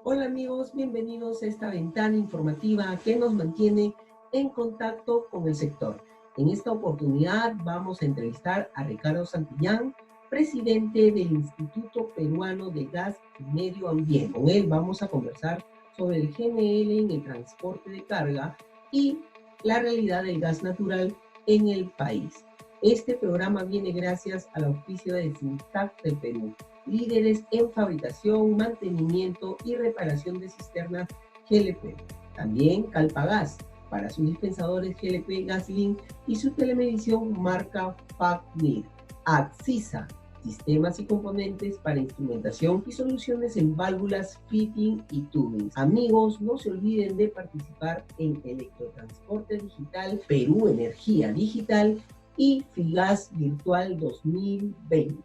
Hola amigos, bienvenidos a esta ventana informativa que nos mantiene en contacto con el sector. En esta oportunidad vamos a entrevistar a Ricardo Santillán, presidente del Instituto Peruano de Gas y Medio Ambiente. Con él vamos a conversar sobre el GNL en el transporte de carga y la realidad del gas natural en el país. Este programa viene gracias al auspicio de SINSTAC del Perú, líderes en fabricación, mantenimiento y reparación de cisternas GLP. También Calpagas, para sus dispensadores GLP GasLink y su telemedición marca FACMIR. Axisa, sistemas y componentes para instrumentación y soluciones en válvulas, fitting y tubing. Amigos, no se olviden de participar en Electrotransporte Digital, Perú Energía Digital y FIGAS Virtual 2020.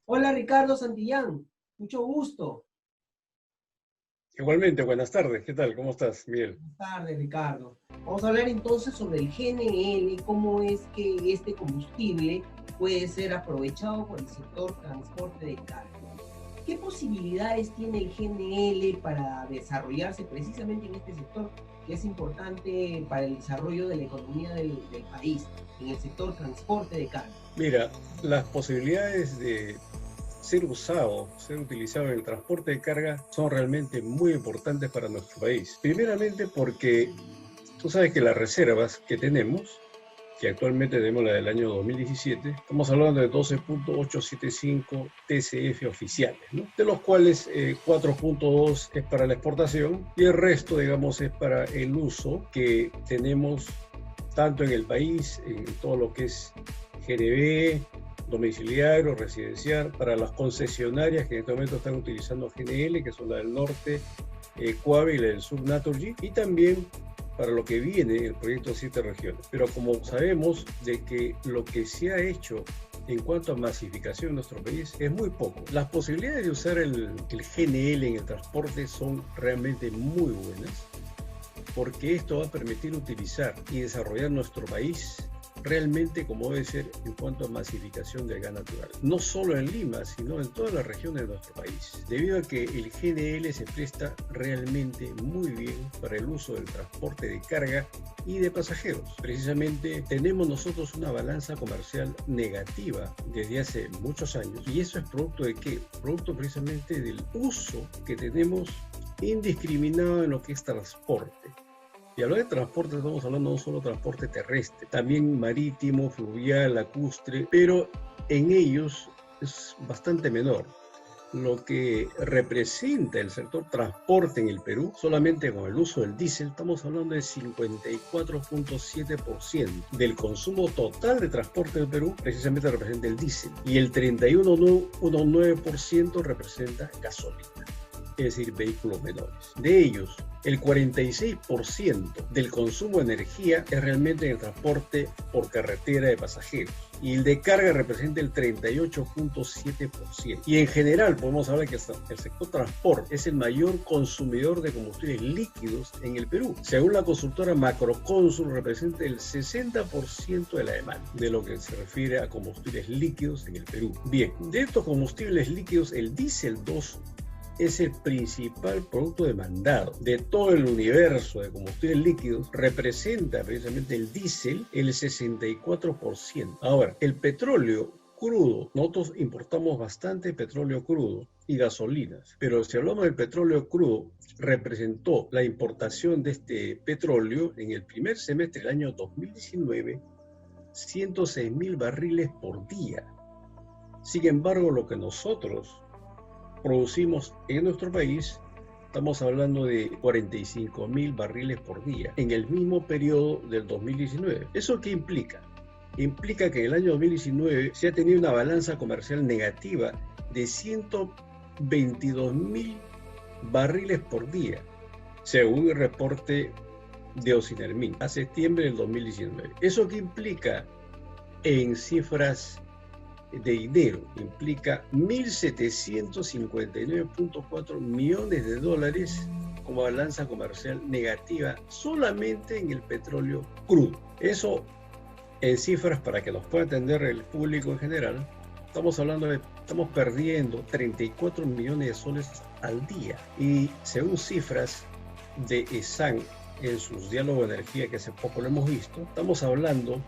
Hola Ricardo Santillán, mucho gusto. Igualmente, buenas tardes. ¿Qué tal? ¿Cómo estás, Miguel? Buenas tardes, Ricardo. Vamos a hablar entonces sobre el GNL, cómo es que este combustible puede ser aprovechado por el sector transporte de carga. ¿Qué posibilidades tiene el GNL para desarrollarse precisamente en este sector, que es importante para el desarrollo de la economía del país, en el sector transporte de carga? Mira, las posibilidades de ser utilizado en el transporte de carga son realmente muy importantes para nuestro país. Primeramente porque tú sabes que las reservas que tenemos, que actualmente tenemos la del año 2017, estamos hablando de 12.875 TCF oficiales, ¿no? De los cuales 4.2 es para la exportación y el resto, digamos, es para el uso que tenemos tanto en el país, en todo lo que es GNB, domiciliario, residencial, para las concesionarias que en este momento están utilizando GNL, que son la del norte, Cuave, y la del sur, Naturgy, y también para lo que viene el proyecto 7 regiones. Pero como sabemos de que lo que se ha hecho en cuanto a masificación en nuestro país es muy poco, las posibilidades de usar el GNL en el transporte son realmente muy buenas, porque esto va a permitir utilizar y desarrollar nuestro país realmente como debe ser en cuanto a masificación del gas natural. No solo en Lima, sino en todas las regiones de nuestro país, debido a que el GNL se presta realmente muy bien para el uso del transporte de carga y de pasajeros. Precisamente tenemos nosotros una balanza comercial negativa desde hace muchos años, y eso es producto de ¿qué? Producto precisamente del uso que tenemos indiscriminado en lo que es transporte. Y hablar de transporte, estamos hablando no solo de transporte terrestre, también marítimo, fluvial, lacustre, pero en ellos es bastante menor. Lo que representa el sector transporte en el Perú, solamente con el uso del diésel, estamos hablando de 54.7% del consumo total de transporte del Perú, precisamente representa el diésel, y el 31.9% representa gasolina, es decir, vehículos menores. De ellos, el 46% del consumo de energía es realmente en el transporte por carretera de pasajeros, y el de carga representa el 38.7%. Y en general podemos hablar que el sector transporte es el mayor consumidor de combustibles líquidos en el Perú. Según la consultora Macrocónsul, representa el 60% de la demanda de lo que se refiere a combustibles líquidos en el Perú. Bien, de estos combustibles líquidos, el diésel 2 es el principal producto demandado de todo el universo de combustibles líquidos. Representa precisamente el diésel el 64%. Ahora, el petróleo crudo, nosotros importamos bastante petróleo crudo y gasolinas, pero si hablamos del petróleo crudo, representó la importación de este petróleo en el primer semestre del año 2019 106.000 barriles por día. Sin embargo, lo que nosotros producimos en nuestro país, estamos hablando de 45.000 barriles por día en el mismo periodo del 2019. ¿Eso qué implica? Implica que en el año 2019 se ha tenido una balanza comercial negativa de 122.000 barriles por día, según el reporte de Ocinermin a septiembre del 2019. ¿Eso qué implica en cifras de dinero? Implica 1.759.4 millones de dólares como balanza comercial negativa solamente en el petróleo crudo. Eso En cifras, para que nos pueda entender el público en general, estamos perdiendo 34 millones de soles al día. Y según cifras de ESAN en sus diálogos de energía, que hace poco lo hemos visto, estamos hablando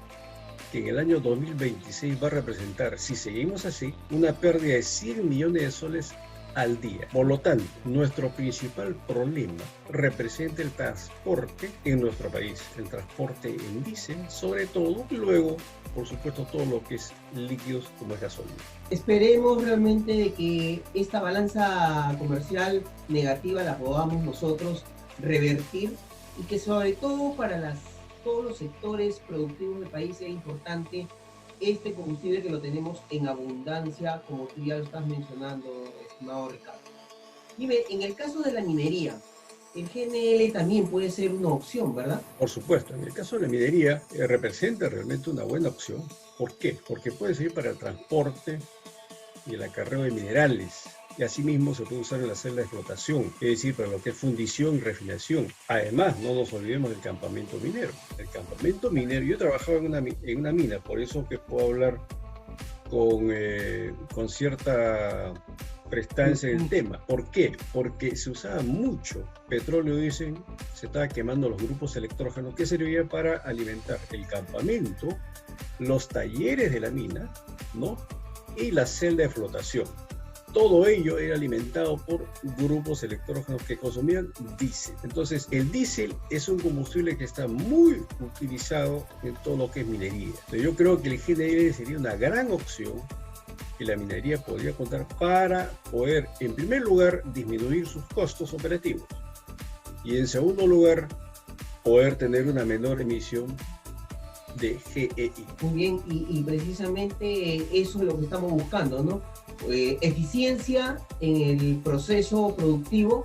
que en el año 2026 va a representar, si seguimos así, una pérdida de 100 millones de soles al día. Por lo tanto, nuestro principal problema representa el transporte en nuestro país, el transporte en diésel, sobre todo, y luego, por supuesto, todo lo que es líquidos como es gasolina. Esperemos realmente de que esta balanza comercial negativa la podamos nosotros revertir y que sobre todo para todos los sectores productivos del país sea importante este combustible que lo tenemos en abundancia, como tú ya lo estás mencionando, estimado Ricardo. Dime, en el caso de la minería, el GNL también puede ser una opción, ¿verdad? Por supuesto, en el caso de la minería representa realmente una buena opción. ¿Por qué? Porque puede servir para el transporte y el acarreo de minerales. Y asimismo se puede usar en la celda de explotación, es decir, para lo que es fundición y refinación. Además, no nos olvidemos del campamento minero. El campamento minero, yo he trabajado en una mina, por eso que puedo hablar con cierta prestancia en el tema. ¿Por qué? Porque se usaba mucho petróleo, dicen, se estaba quemando los grupos electrógenos que servían para alimentar el campamento, los talleres de la mina, ¿no? Y la celda de flotación. Todo ello era alimentado por grupos electrógenos que consumían diésel. Entonces, el diésel es un combustible que está muy utilizado en todo lo que es minería. Entonces, yo creo que el GNL sería una gran opción que la minería podría contar para poder, en primer lugar, disminuir sus costos operativos y, en segundo lugar, poder tener una menor emisión de GEI. Muy bien, y precisamente eso es lo que estamos buscando, ¿no? Eficiencia en el proceso productivo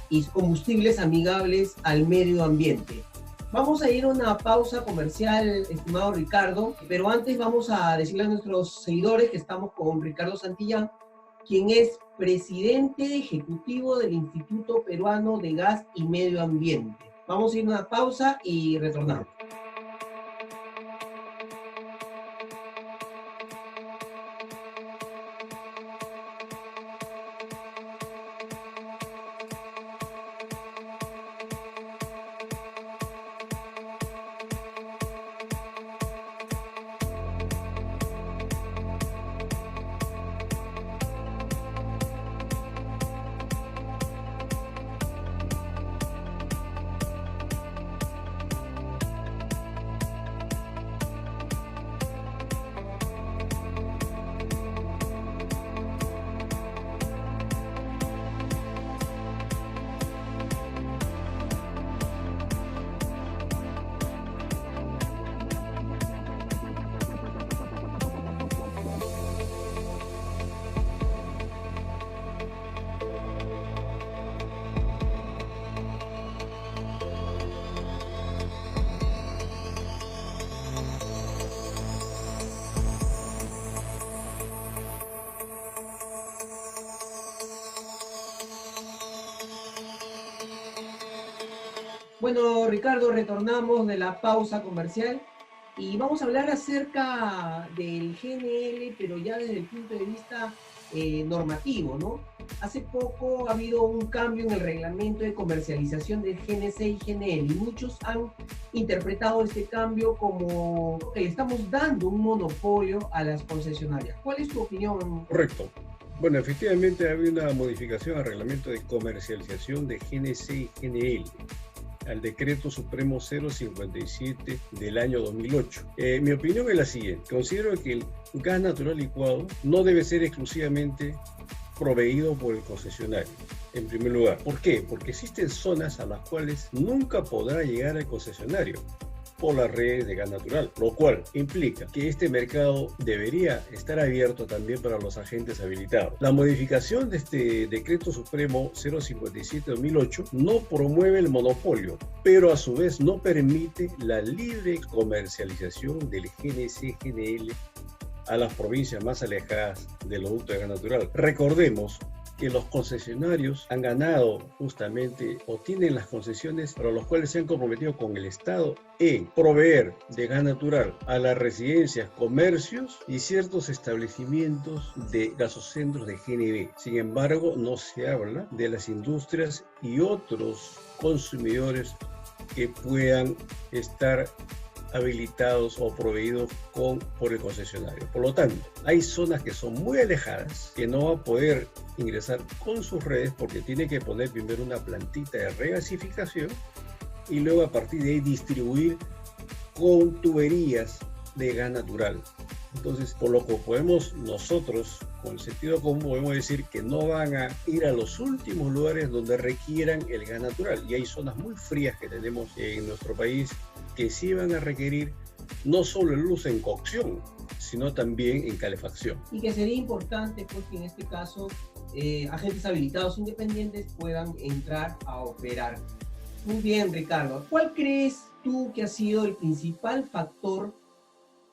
y combustibles amigables al medio ambiente. Vamos a ir a una pausa comercial, estimado Ricardo, pero antes vamos a decirle a nuestros seguidores que estamos con Ricardo Santillán, quien es presidente ejecutivo del Instituto Peruano de Gas y Medio Ambiente. Vamos a ir a una pausa y retornamos. Bueno, Ricardo, retornamos de la pausa comercial y vamos a hablar acerca del GNL, pero ya desde el punto de vista normativo, ¿no? Hace poco ha habido un cambio en el reglamento de comercialización del GNC y GNL y muchos han interpretado este cambio como que le estamos dando un monopolio a las concesionarias. ¿Cuál es tu opinión? Correcto. Bueno, efectivamente ha habido una modificación al reglamento de comercialización de GNC y GNL, al Decreto Supremo 057 del año 2008. Mi opinión es la siguiente. Considero que el gas natural licuado no debe ser exclusivamente proveído por el concesionario, en primer lugar. ¿Por qué? Porque existen zonas a las cuales nunca podrá llegar el concesionario por las redes de gas natural, lo cual implica que este mercado debería estar abierto también para los agentes habilitados. La modificación de este Decreto Supremo 057-2008 no promueve el monopolio, pero a su vez no permite la libre comercialización del GNC-GNL a las provincias más alejadas del producto de gas natural. Recordemos que los concesionarios han ganado justamente o tienen las concesiones para los cuales se han comprometido con el Estado en proveer de gas natural a las residencias, comercios y ciertos establecimientos de gasocentros de GNB. Sin embargo, no se habla de las industrias y otros consumidores que puedan estar habilitados o proveídos por el concesionario. Por lo tanto, hay zonas que son muy alejadas, que no va a poder ingresar con sus redes porque tiene que poner primero una plantita de regasificación y luego a partir de ahí distribuir con tuberías de gas natural. Entonces, por lo que podemos nosotros, con el sentido común, podemos decir que no van a ir a los últimos lugares donde requieran el gas natural. Y hay zonas muy frías que tenemos en nuestro país que sí van a requerir no solo el uso en cocción, sino también en calefacción. Y que sería importante pues, que en este caso agentes habilitados independientes puedan entrar a operar. Muy bien, Ricardo. ¿Cuál crees tú que ha sido el principal factor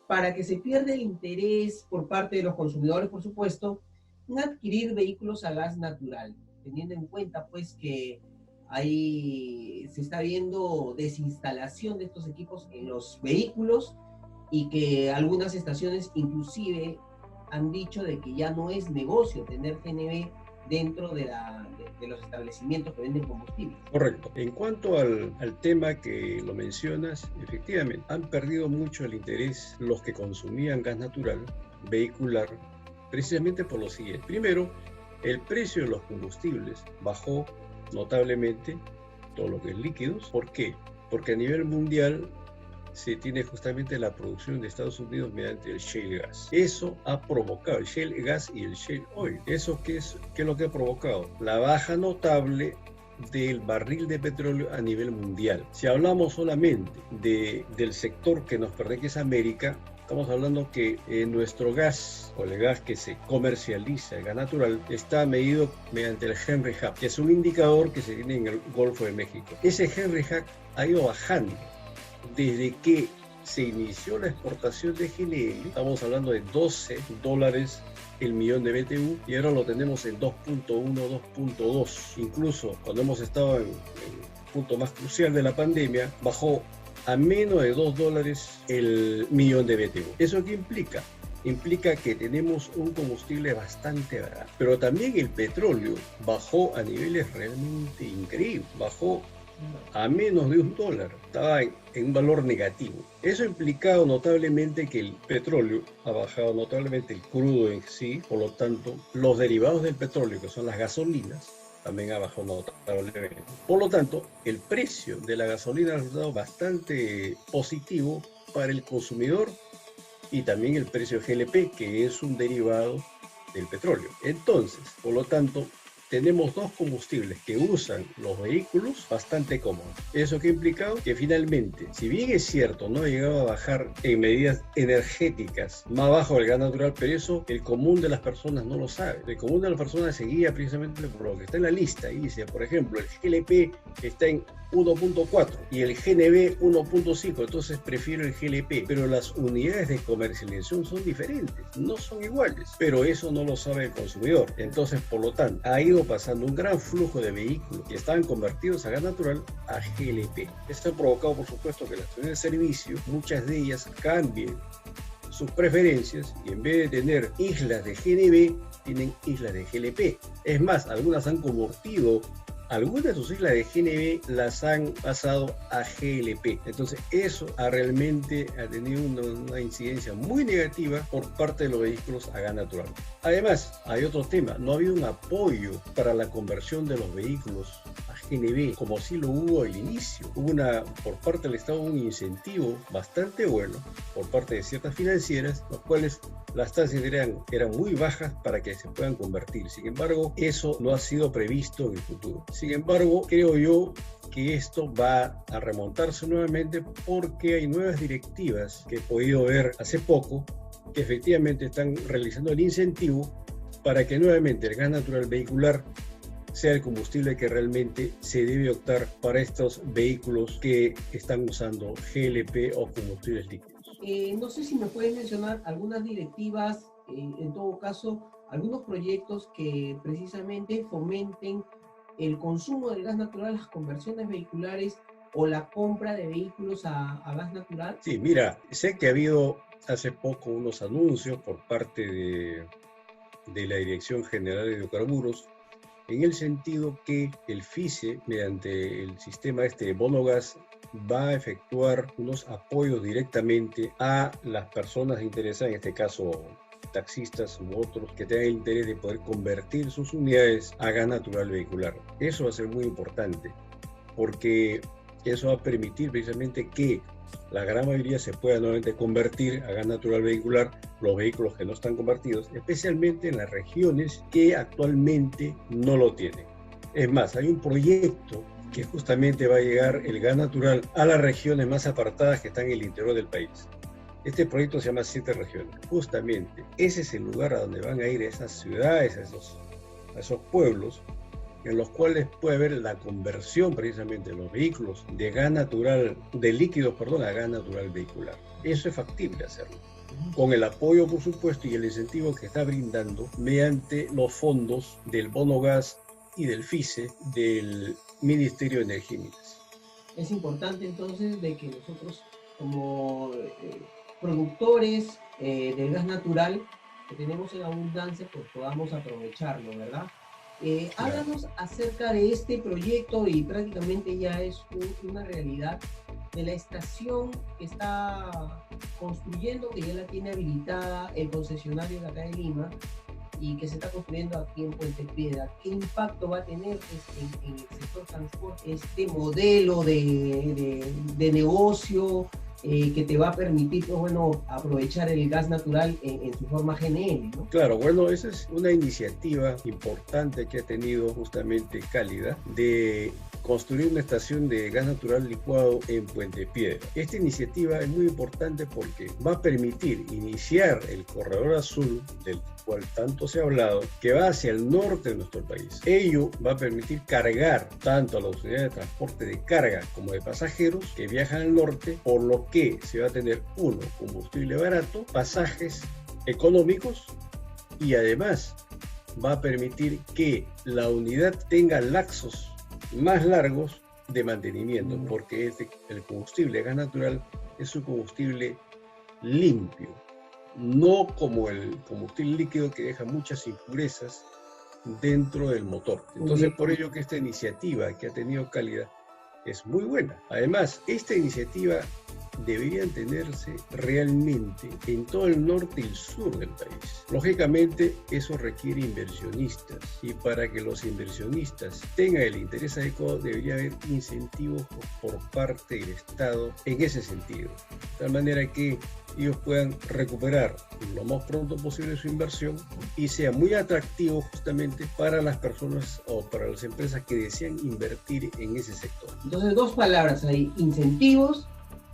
para que se pierda el interés por parte de los consumidores, por supuesto, en adquirir vehículos a gas natural, teniendo en cuenta pues que se está viendo desinstalación de estos equipos en los vehículos y que algunas estaciones inclusive han dicho de que ya no es negocio tener GNB dentro de los establecimientos que venden combustible? Correcto. En cuanto al tema que lo mencionas, efectivamente, han perdido mucho el interés los que consumían gas natural vehicular, precisamente por lo siguiente. Primero, el precio de los combustibles bajó notablemente, todo lo que es líquidos. ¿Por qué? Porque a nivel mundial se tiene justamente la producción de Estados Unidos mediante el shale gas. Eso ha provocado el shale gas y el shale oil. ¿Eso qué es lo que ha provocado? La baja notable del barril de petróleo a nivel mundial. Si hablamos solamente del sector que nos pertenece, que es América, estamos hablando que nuestro gas, o el gas que se comercializa, el gas natural, está medido mediante el Henry Hub, que es un indicador que se tiene en el Golfo de México. Ese Henry Hub ha ido bajando desde que se inició la exportación de GNL. Estamos hablando de $12 el millón de BTU y ahora lo tenemos en 2.1, 2.2. Incluso cuando hemos estado en el punto más crucial de la pandemia, bajó a menos de $2 el millón de BTU. ¿Eso qué implica? Implica que tenemos un combustible bastante barato. Pero también el petróleo bajó a niveles realmente increíbles. Bajó a menos de $1, estaba en un valor negativo. Eso ha implicado notablemente que el petróleo ha bajado notablemente, el crudo en sí, por lo tanto, los derivados del petróleo, que son las gasolinas, también ha bajado notablemente. Por lo tanto, el precio de la gasolina ha resultado bastante positivo para el consumidor y también el precio GLP, que es un derivado del petróleo. Entonces, por lo tanto, tenemos dos combustibles que usan los vehículos bastante cómodos. ¿Eso qué ha implicado? Que finalmente, si bien es cierto, no ha llegado a bajar en medidas energéticas más bajo del gas natural, pero eso el común de las personas no lo sabe. El común de las personas se guía precisamente por lo que está en la lista y dice, por ejemplo, el GLP está en 1.4 y el GNB 1.5, entonces prefiero el GLP, pero las unidades de comercialización son diferentes, no son iguales, pero eso no lo sabe el consumidor. Entonces, por lo tanto, ha ido pasando un gran flujo de vehículos que estaban convertidos a gas natural a GLP. Esto ha provocado, por supuesto, que las estaciones de servicio, muchas de ellas cambien sus preferencias y en vez de tener islas de GNB, tienen islas de GLP. Es más, algunas han convertido algunas de sus islas de GNB, las han pasado a GLP. Entonces eso realmente ha tenido una incidencia muy negativa por parte de los vehículos a gas natural. Además, hay otro tema, no ha habido un apoyo para la conversión de los vehículos a GNB, como sí lo hubo al inicio. Hubo por parte del Estado un incentivo bastante bueno por parte de ciertas financieras, los cuales las tasas eran muy bajas para que se puedan convertir. Sin embargo, eso no ha sido previsto en el futuro. Sin embargo, creo yo que esto va a remontarse nuevamente porque hay nuevas directivas que he podido ver hace poco que efectivamente están realizando el incentivo para que nuevamente el gas natural vehicular sea el combustible que realmente se debe optar para estos vehículos que están usando GLP o combustibles líquidos. No sé si me puedes mencionar algunas directivas en todo caso, algunos proyectos que precisamente fomenten el consumo de gas natural, las conversiones vehiculares o la compra de vehículos a gas natural? Sí, mira, sé que ha habido hace poco unos anuncios por parte de la Dirección General de Hidrocarburos en el sentido que el FICE, mediante el sistema de bono gas, va a efectuar unos apoyos directamente a las personas interesadas, en este caso taxistas u otros que tengan el interés de poder convertir sus unidades a gas natural vehicular. Eso va a ser muy importante, porque eso va a permitir precisamente que la gran mayoría se pueda nuevamente convertir a gas natural vehicular, los vehículos que no están convertidos, especialmente en las regiones que actualmente no lo tienen. Es más, hay un proyecto que justamente va a llegar el gas natural a las regiones más apartadas que están en el interior del país. Este proyecto se llama 7 regiones. Justamente ese es el lugar a donde van a ir esas ciudades, a esos pueblos, en los cuales puede haber la conversión precisamente de los vehículos de gas natural, de líquidos, perdón, a gas natural vehicular. Eso es factible hacerlo, con el apoyo, por supuesto, y el incentivo que está brindando mediante los fondos del bono gas y del FICE del Ministerio de Energía y Minas. Es importante entonces de que nosotros como productores del gas natural que tenemos en abundancia, pues podamos aprovecharlo, ¿verdad? Háblanos acerca de este proyecto, y prácticamente ya es una realidad, de la estación que está construyendo, que ya la tiene habilitada el concesionario de acá de Lima y que se está construyendo aquí en Puente Piedra. ¿Qué impacto va a tener en el sector transporte este modelo de negocio que te va a permitir, pues, bueno, aprovechar el gas natural en su forma GNL, ¿no? Claro, bueno, esa es una iniciativa importante que ha tenido justamente Cálida de construir una estación de gas natural licuado en Puente Piedra. Esta iniciativa es muy importante porque va a permitir iniciar el corredor azul, del cual tanto se ha hablado, que va hacia el norte de nuestro país. Ello va a permitir cargar tanto a las unidades de transporte de carga como de pasajeros que viajan al norte, por lo que se va a tener, uno, combustible barato, pasajes económicos, y además va a permitir que la unidad tenga lapsos más largos de mantenimiento, porque el combustible gas natural es un combustible limpio, no como el combustible líquido que deja muchas impurezas dentro del motor. Entonces, por ello que esta iniciativa que ha tenido Cálida es muy buena. Además, esta iniciativa debería tenerse realmente en todo el norte y el sur del país. Lógicamente, eso requiere inversionistas, y para que los inversionistas tengan el interés adecuado, debería haber incentivos por parte del Estado en ese sentido, de tal manera que ellos puedan recuperar lo más pronto posible su inversión y sea muy atractivo justamente para las personas o para las empresas que desean invertir en ese sector. Entonces, dos palabras ahí: incentivos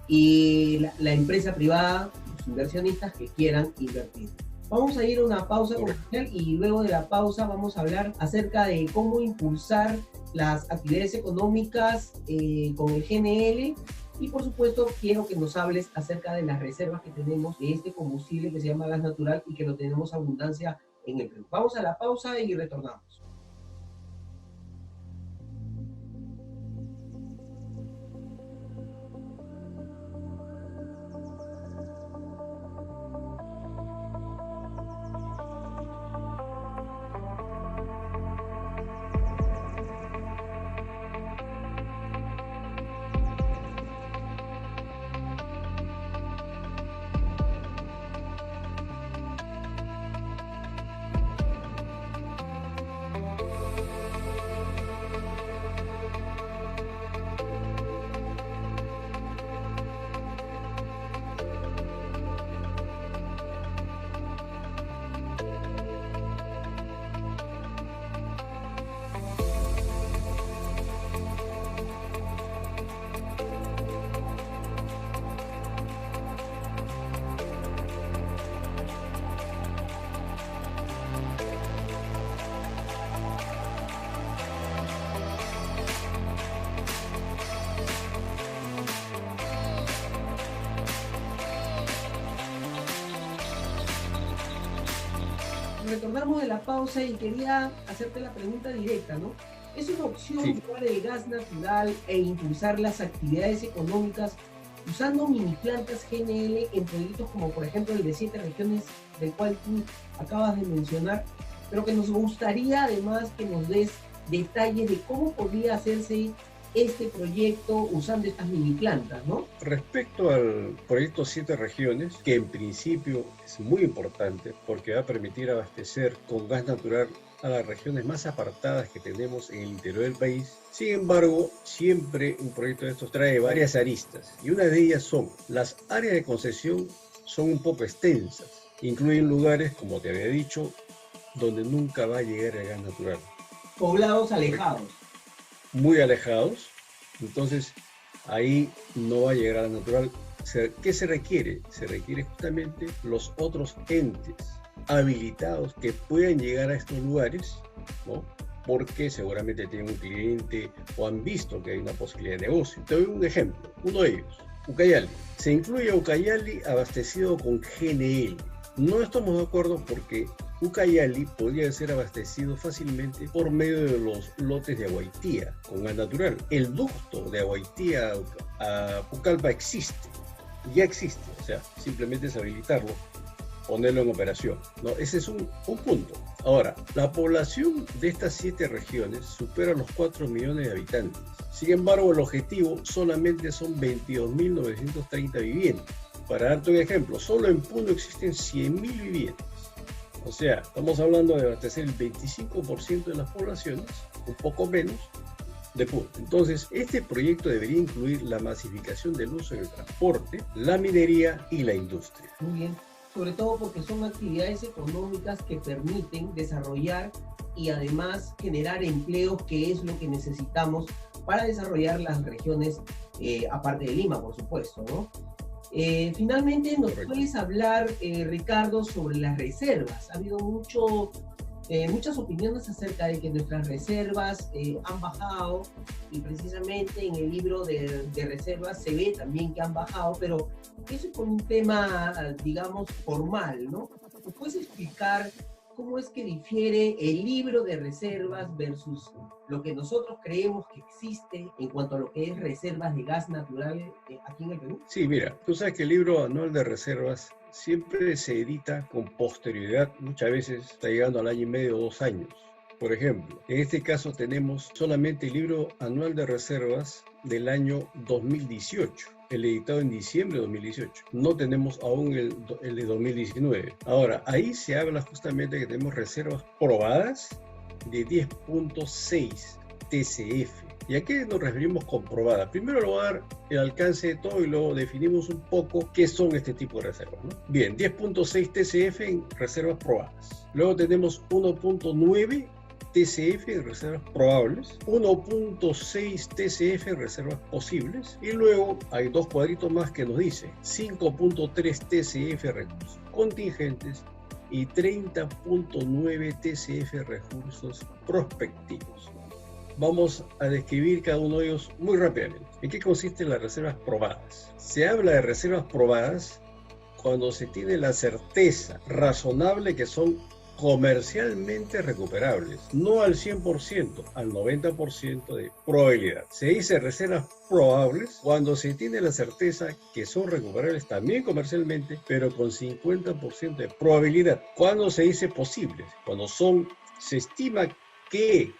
y la empresa privada, los inversionistas que quieran invertir. Vamos a ir a una pausa comercial y luego de la pausa vamos a hablar acerca de cómo impulsar las actividades económicas con el GNL, y por supuesto quiero que nos hables acerca de las reservas que tenemos de este combustible que se llama gas natural y que lo tenemos abundancia en el Perú. Vamos a la pausa y retornamos. retornamos de la pausa y quería hacerte la pregunta directa, ¿no? ¿Es una opción usar el gas natural e impulsar las actividades económicas usando mini plantas GNL en proyectos como por ejemplo el de 7 regiones del cual tú acabas de mencionar? Pero que nos gustaría además que nos des detalles de cómo podría hacerse este proyecto usando estas mini plantas, ¿no? Respecto al proyecto 7 regiones, que en principio es muy importante porque va a permitir abastecer con gas natural a las regiones más apartadas que tenemos en el interior del país. Sin embargo, siempre un proyecto de estos trae varias aristas y una de ellas son las áreas de concesión son un poco extensas. Incluyen lugares, como te había dicho, donde nunca va a llegar el gas natural. Poblados alejados. Muy alejados, entonces ahí no va a llegar a gas natural. ¿Qué se requiere? Se requiere justamente los otros entes habilitados que puedan llegar a estos lugares, ¿no? Porque seguramente tienen un cliente o han visto que hay una posibilidad de negocio. Te doy un ejemplo, uno de ellos, Ucayali. Se incluye a Ucayali abastecido con GNL. No estamos de acuerdo porque Ucayali podría ser abastecido fácilmente por medio de los lotes de Aguaitía con gas natural. El ducto de Aguaitía a Pucallpa existe, ya existe, o sea, simplemente es habilitarlo, ponerlo en operación, ¿no? Ese es un punto. Ahora, la población de estas 7 regiones supera los 4 millones de habitantes. Sin embargo, el objetivo solamente son 22.930 viviendas. Para darte un ejemplo, solo en Puno existen 100.000 viviendas. O sea, estamos hablando de abastecer el 25% de las poblaciones, un poco menos, de Puno. Entonces, este proyecto debería incluir la masificación del uso en el transporte, la minería y la industria. Muy bien, sobre todo porque son actividades económicas que permiten desarrollar y además generar empleos, que es lo que necesitamos para desarrollar las regiones, aparte de Lima, por supuesto, ¿no? Finalmente, ¿nos puedes hablar, Ricardo, sobre las reservas? Ha habido muchas opiniones acerca de que nuestras reservas han bajado, y precisamente en el libro de reservas se ve también que han bajado, pero eso es por un tema, digamos, formal, ¿no? ¿Nos puedes explicar cómo es que difiere el libro de reservas versus lo que nosotros creemos que existe en cuanto a lo que es reservas de gas natural aquí en el Perú? Sí, mira, tú sabes que el libro anual de reservas siempre se edita con posterioridad, muchas veces está llegando al año y medio o 2 años. Por ejemplo, en este caso tenemos solamente el libro anual de reservas del año 2018, el editado en diciembre de 2018. No tenemos aún el de 2019. Ahora, ahí se habla justamente que tenemos reservas probadas de 10.6 TCF. ¿Y a qué nos referimos con probada? Primero le voy a dar el alcance de todo y luego definimos un poco qué son este tipo de reservas, ¿no? Bien, 10.6 TCF en reservas probadas. Luego tenemos 1.9 TCF en reservas probables, 1.6 TCF en reservas posibles, y luego hay 2 cuadritos más que nos dice 5.3 TCF recursos contingentes y 30.9 TCF recursos prospectivos. Vamos a describir cada uno de ellos muy rápidamente. ¿En qué consisten las reservas probadas? Se habla de reservas probadas cuando se tiene la certeza razonable que son comercialmente recuperables, no al 100%, al 90% de probabilidad. Se dice reservas probables cuando se tiene la certeza que son recuperables también comercialmente, pero con 50% de probabilidad. Cuando se dice posibles, cuando se estima que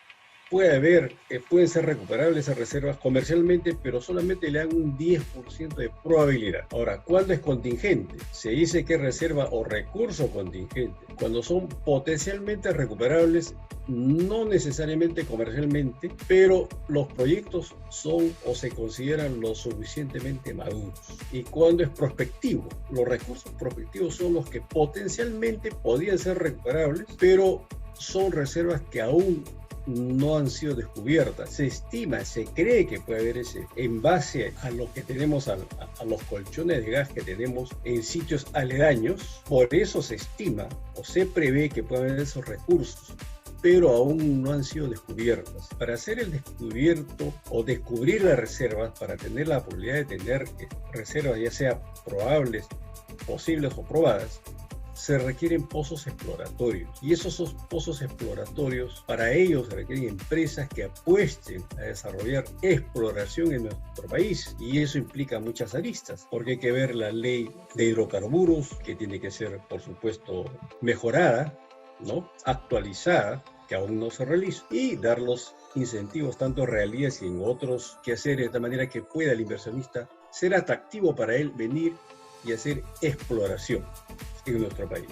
pueden ser recuperables esas reservas comercialmente, pero solamente le dan un 10% de probabilidad. Ahora, ¿cuándo es contingente? Se dice que es reserva o recurso contingente cuando son potencialmente recuperables, no necesariamente comercialmente, pero los proyectos son o se consideran lo suficientemente maduros. ¿Y cuándo es prospectivo? Los recursos prospectivos son los que potencialmente podrían ser recuperables, pero son reservas que aún no han sido descubiertas. Se estima, se cree que puede haber en base a lo que tenemos, a los colchones de gas que tenemos en sitios aledaños. Por eso se estima o se prevé que puede haber esos recursos, pero aún no han sido descubiertas. Para hacer el descubierto o descubrir las reservas, para tener la posibilidad de tener reservas ya sea probables, posibles o probadas, se requieren pozos exploratorios. Y esos pozos exploratorios, para ellos se requieren empresas que apuesten a desarrollar exploración en nuestro país. Y eso implica muchas aristas, porque hay que ver la ley de hidrocarburos, que tiene que ser, por supuesto, mejorada, ¿no? Actualizada, que aún no se realiza, y dar los incentivos tanto reales y en otros quehaceres, de tal manera que pueda el inversionista ser atractivo para él venir y hacer exploración en nuestro país.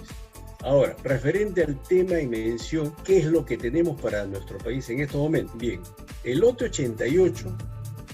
Ahora, referente al tema y mención, ¿qué es lo que tenemos para nuestro país en estos momentos? Bien, el lote 88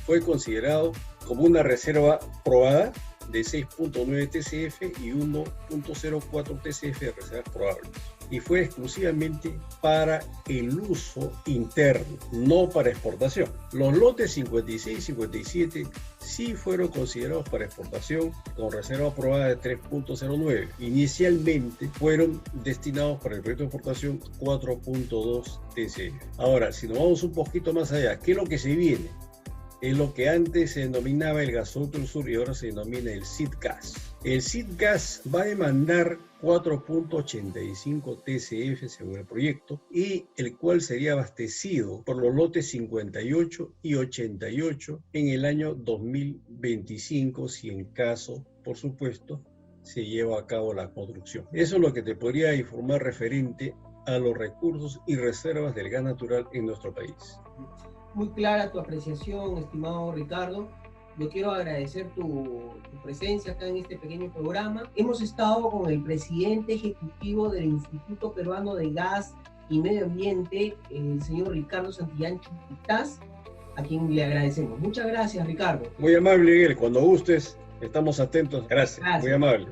fue considerado como una reserva probada de 6.9 TCF y 1.04 TCF de reservas probables. Y fue exclusivamente para el uso interno, no para exportación. Los lotes 56 y 57 sí fueron considerados para exportación con reserva aprobada de 3.09. Inicialmente fueron destinados para el proyecto de exportación 4.2 TCF. Ahora, si nos vamos un poquito más allá, ¿qué es lo que se viene? Es lo que antes se denominaba el gasoducto del sur y ahora se denomina el SIDGAS. El SIDGAS va a demandar 4.85 TCF según el proyecto, y el cual sería abastecido por los lotes 58 y 88 en el año 2025, si en caso, por supuesto, se lleva a cabo la construcción. Eso es lo que te podría informar referente a los recursos y reservas del gas natural en nuestro país. Muy clara tu apreciación, estimado Ricardo. Yo quiero agradecer tu presencia acá en este pequeño programa. Hemos estado con el presidente ejecutivo del Instituto Peruano de Gas y Medio Ambiente, el señor Ricardo Santillán Chiquitaz, a quien le agradecemos. Muchas gracias, Ricardo. Muy amable, Miguel. Cuando gustes, estamos atentos. Gracias. Muy amable.